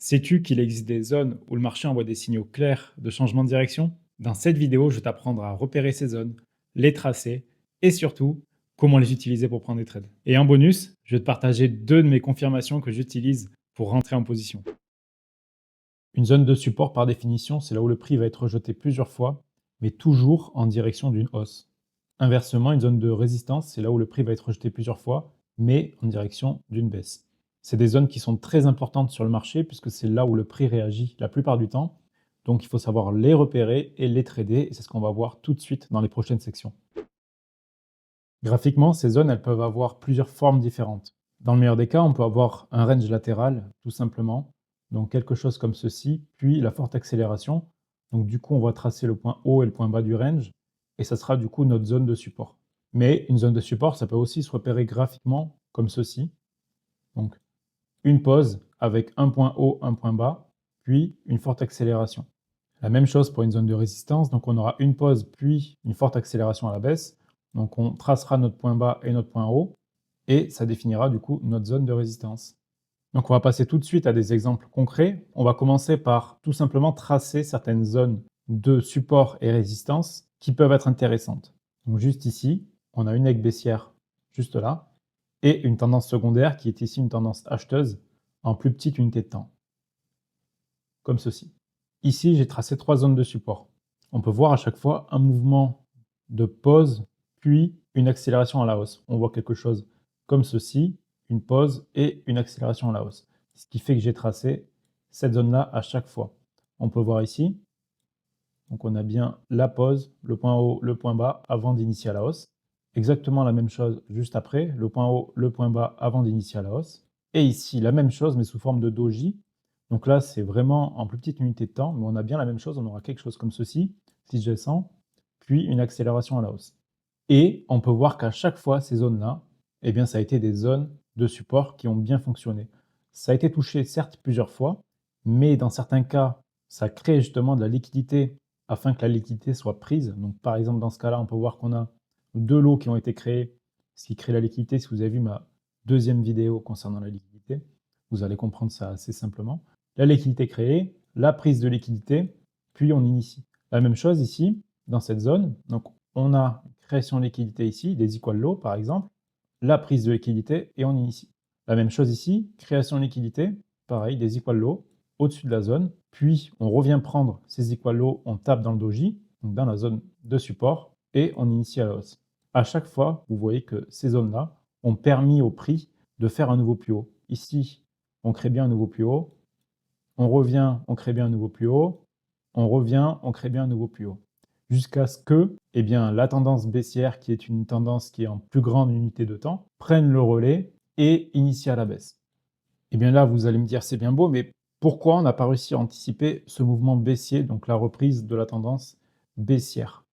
Sais-tu qu'il existe des zones où le marché envoie des signaux clairs de changement de direction? Dans cette vidéo, je vais t'apprendre à repérer ces zones, les tracer et surtout comment les utiliser pour prendre des trades. Et en bonus, je vais te partager deux de mes confirmations que j'utilise pour rentrer en position. Une zone de support, par définition, c'est là où le prix va être rejeté plusieurs fois, mais toujours en direction d'une hausse. Inversement, une zone de résistance, c'est là où le prix va être rejeté plusieurs fois, mais en direction d'une baisse. C'est des zones qui sont très importantes sur le marché puisque c'est là où le prix réagit la plupart du temps. Donc il faut savoir les repérer et les trader, et c'est ce qu'on va voir tout de suite dans les prochaines sections. Graphiquement, ces zones, elles peuvent avoir plusieurs formes différentes. Dans le meilleur des cas, on peut avoir un range latéral, tout simplement, donc quelque chose comme ceci, puis la forte accélération. Donc du coup, on va tracer le point haut et le point bas du range, et ça sera du coup notre zone de support. Mais une zone de support, ça peut aussi se repérer graphiquement comme ceci. Donc une pause avec un point haut, un point bas, puis une forte accélération. La même chose pour une zone de résistance, donc on aura une pause puis une forte accélération à la baisse. Donc on tracera notre point bas et notre point haut, et ça définira du coup notre zone de résistance. Donc on va passer tout de suite à des exemples concrets. On va commencer par tout simplement tracer certaines zones de support et résistance qui peuvent être intéressantes. Donc juste ici, on a une aiguille baissière juste là, et une tendance secondaire qui est ici une tendance acheteuse en plus petite unité de temps, comme ceci. Ici, j'ai tracé trois zones de support. On peut voir à chaque fois un mouvement de pause, puis une accélération à la hausse. On voit quelque chose comme ceci, une pause et une accélération à la hausse. Ce qui fait que j'ai tracé cette zone-là à chaque fois. On peut voir ici, donc on a bien la pause, le point haut, le point bas avant d'initier à la hausse. Exactement la même chose juste après, le point haut, le point bas avant d'initier à la hausse. Et ici, la même chose mais sous forme de doji. Donc là, c'est vraiment en plus petite unité de temps, mais on a bien la même chose, on aura quelque chose comme ceci, si je descends, puis une accélération à la hausse. Et on peut voir qu'à chaque fois, ces zones-là, eh bien, ça a été des zones de support qui ont bien fonctionné. Ça a été touché, certes, plusieurs fois, mais dans certains cas, ça crée justement de la liquidité afin que la liquidité soit prise. Donc, par exemple, dans ce cas-là, on peut voir qu'on a deux lots qui ont été créés, ce qui crée la liquidité. Si vous avez vu ma deuxième vidéo concernant la liquidité, vous allez comprendre ça assez simplement. La liquidité créée, la prise de liquidité, puis on initie. La même chose ici, dans cette zone. Donc, on a création de liquidité ici, des equal low par exemple, la prise de liquidité et on initie. La même chose ici, création de liquidité, pareil, des equal low au-dessus de la zone, puis on revient prendre ces equal low, on tape dans le doji, donc dans la zone de support, et on initie à la hausse. À chaque fois, vous voyez que ces zones-là ont permis au prix de faire un nouveau plus haut. Ici, on crée bien un nouveau plus haut, on revient, on crée bien un nouveau plus haut, on revient, on crée bien un nouveau plus haut. Jusqu'à ce que eh bien, la tendance baissière, qui est une tendance qui est en plus grande unité de temps, prenne le relais et initie à la baisse. Et bien là, vous allez me dire, c'est bien beau, mais pourquoi on n'a pas réussi à anticiper ce mouvement baissier, donc la reprise de la tendance baissière?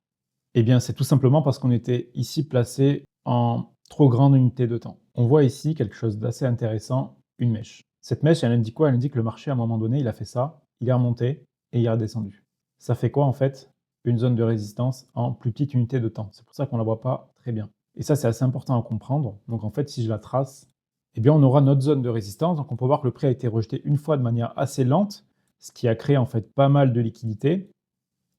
Eh bien, c'est tout simplement parce qu'on était ici placé en trop grande unité de temps. On voit ici quelque chose d'assez intéressant, une mèche. Cette mèche, elle indique quoi? Elle indique que le marché, à un moment donné, il a fait ça, il est remonté et il est redescendu. Ça fait quoi en fait? Une zone de résistance en plus petite unité de temps. C'est pour ça qu'on ne la voit pas très bien. Et ça, c'est assez important à comprendre. Donc en fait, si je la trace, eh bien, on aura notre zone de résistance. Donc on peut voir que le prix a été rejeté une fois de manière assez lente, ce qui a créé en fait pas mal de liquidité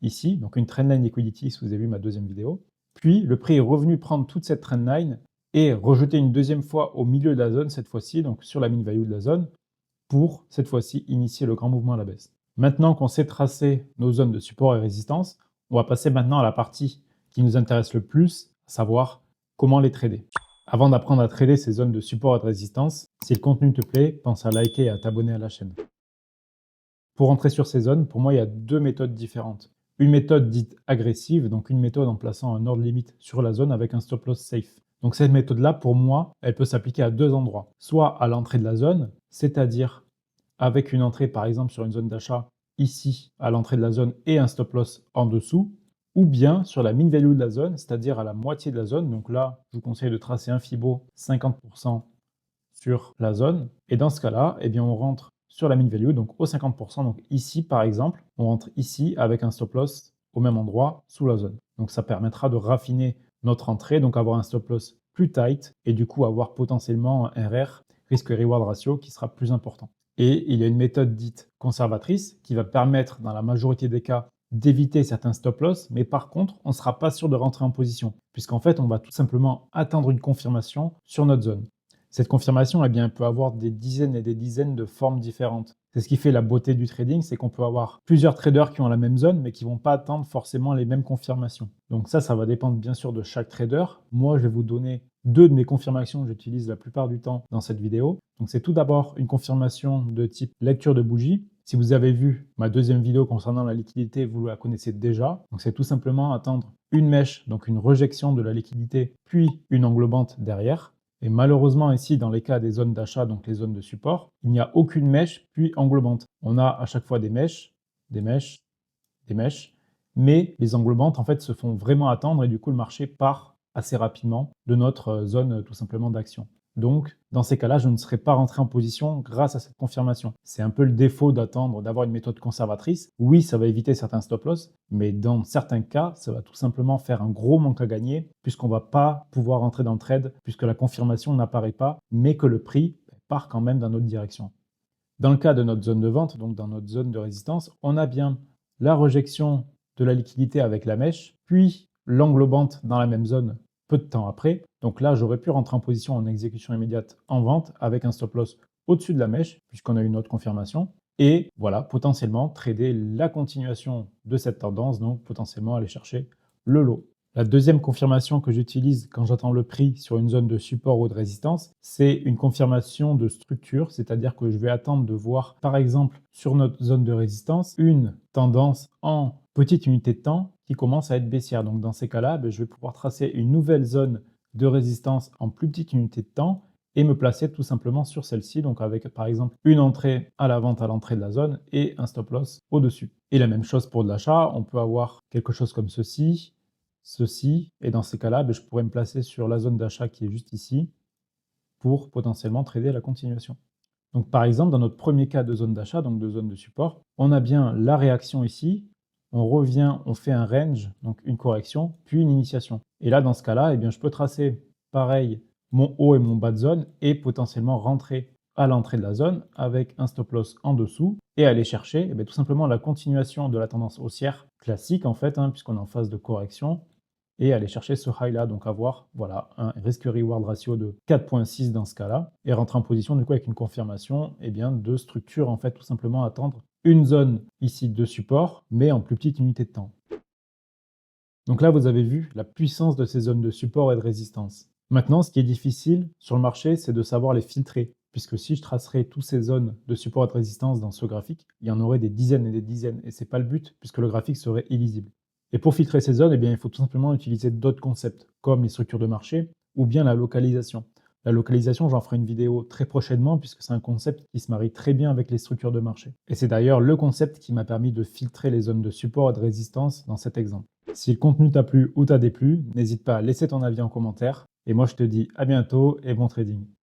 ici, donc une trendline liquidity, si vous avez vu ma deuxième vidéo. Puis le prix est revenu prendre toute cette trendline et rejeter une deuxième fois au milieu de la zone, cette fois-ci, donc sur la mean value de la zone, pour cette fois-ci initier le grand mouvement à la baisse. Maintenant qu'on sait tracer nos zones de support et résistance, on va passer maintenant à la partie qui nous intéresse le plus, à savoir comment les trader. Avant d'apprendre à trader ces zones de support et de résistance, si le contenu te plaît, pense à liker et à t'abonner à la chaîne. Pour entrer sur ces zones, pour moi, il y a deux méthodes différentes. Une méthode dite agressive, donc une méthode en plaçant un ordre limite sur la zone avec un stop loss safe. Donc cette méthode-là, pour moi, elle peut s'appliquer à deux endroits. Soit à l'entrée de la zone, c'est-à-dire avec une entrée par exemple sur une zone d'achat ici à l'entrée de la zone et un stop loss en dessous, ou bien sur la mean value de la zone, c'est-à-dire à la moitié de la zone. Donc là, je vous conseille de tracer un Fibo 50% sur la zone. Et dans ce cas-là, eh bien, on rentre sur la mean value, donc au 50%. Donc ici, par exemple, on rentre ici avec un stop loss au même endroit sous la zone. Donc ça permettra de raffiner notre entrée, donc avoir un stop loss plus tight et du coup avoir potentiellement un RR, risque-reward ratio, qui sera plus important. Et il y a une méthode dite conservatrice qui va permettre, dans la majorité des cas, d'éviter certains stop loss, mais par contre, on ne sera pas sûr de rentrer en position, puisqu'en fait, on va tout simplement attendre une confirmation sur notre zone. Cette confirmation, eh bien, elle peut avoir des dizaines et des dizaines de formes différentes. C'est ce qui fait la beauté du trading, c'est qu'on peut avoir plusieurs traders qui ont la même zone, mais qui ne vont pas attendre forcément les mêmes confirmations. Donc ça va dépendre bien sûr de chaque trader. Moi, je vais vous donner deux de mes confirmations que j'utilise la plupart du temps dans cette vidéo. Donc c'est tout d'abord une confirmation de type lecture de bougie. Si vous avez vu ma deuxième vidéo concernant la liquidité, vous la connaissez déjà. Donc c'est tout simplement attendre une mèche, donc une rejection de la liquidité, puis une englobante derrière. Et malheureusement ici, dans les cas des zones d'achat, donc les zones de support, il n'y a aucune mèche puis englobante. On a à chaque fois des mèches, des mèches, des mèches, mais les englobantes en fait se font vraiment attendre et du coup le marché part assez rapidement de notre zone tout simplement d'action. Donc, dans ces cas-là, je ne serai pas rentré en position grâce à cette confirmation. C'est un peu le défaut d'attendre, d'avoir une méthode conservatrice. Oui, ça va éviter certains stop-loss, mais dans certains cas, ça va tout simplement faire un gros manque à gagner puisqu'on ne va pas pouvoir rentrer dans le trade puisque la confirmation n'apparaît pas, mais que le prix part quand même dans notre direction. Dans le cas de notre zone de vente, donc dans notre zone de résistance, on a bien la rejection de la liquidité avec la mèche, puis l'englobante dans la même zone peu de temps après. Donc là, j'aurais pu rentrer en position en exécution immédiate en vente avec un stop loss au-dessus de la mèche, puisqu'on a une autre confirmation. Et voilà, potentiellement trader la continuation de cette tendance, donc potentiellement aller chercher le lot. La deuxième confirmation que j'utilise quand j'attends le prix sur une zone de support ou de résistance, c'est une confirmation de structure, c'est-à-dire que je vais attendre de voir, par exemple, sur notre zone de résistance, une tendance en petite unité de temps qui commence à être baissière. Donc dans ces cas-là, je vais pouvoir tracer une nouvelle zone de résistance en plus petite unité de temps et me placer tout simplement sur celle-ci, donc avec par exemple une entrée à la vente à l'entrée de la zone et un stop loss au-dessus. Et la même chose pour de l'achat, on peut avoir quelque chose comme ceci, et dans ces cas-là, je pourrais me placer sur la zone d'achat qui est juste ici pour potentiellement trader la continuation. Donc par exemple, dans notre premier cas de zone d'achat, donc de zone de support, on a bien la réaction ici, on revient, on fait un range, donc une correction, puis une initiation. Et là, dans ce cas-là, je peux tracer pareil mon haut et mon bas de zone et potentiellement rentrer à l'entrée de la zone avec un stop loss en dessous et aller chercher tout simplement la continuation de la tendance haussière classique en fait, puisqu'on est en phase de correction et aller chercher ce high-là, donc avoir voilà, un risk-reward ratio de 4,6 dans ce cas-là, et rentrer en position du coup avec une confirmation de structure, en fait, tout simplement attendre une zone ici de support, mais en plus petite unité de temps. Donc là, vous avez vu la puissance de ces zones de support et de résistance. Maintenant, ce qui est difficile sur le marché, c'est de savoir les filtrer, puisque si je tracerais toutes ces zones de support et de résistance dans ce graphique, il y en aurait des dizaines, et c'est pas le but, puisque le graphique serait illisible. Et pour filtrer ces zones, il faut tout simplement utiliser d'autres concepts, comme les structures de marché ou bien la localisation. La localisation, j'en ferai une vidéo très prochainement puisque c'est un concept qui se marie très bien avec les structures de marché. Et c'est d'ailleurs le concept qui m'a permis de filtrer les zones de support et de résistance dans cet exemple. Si le contenu t'a plu ou t'a déplu, n'hésite pas à laisser ton avis en commentaire. Et moi, je te dis à bientôt et bon trading.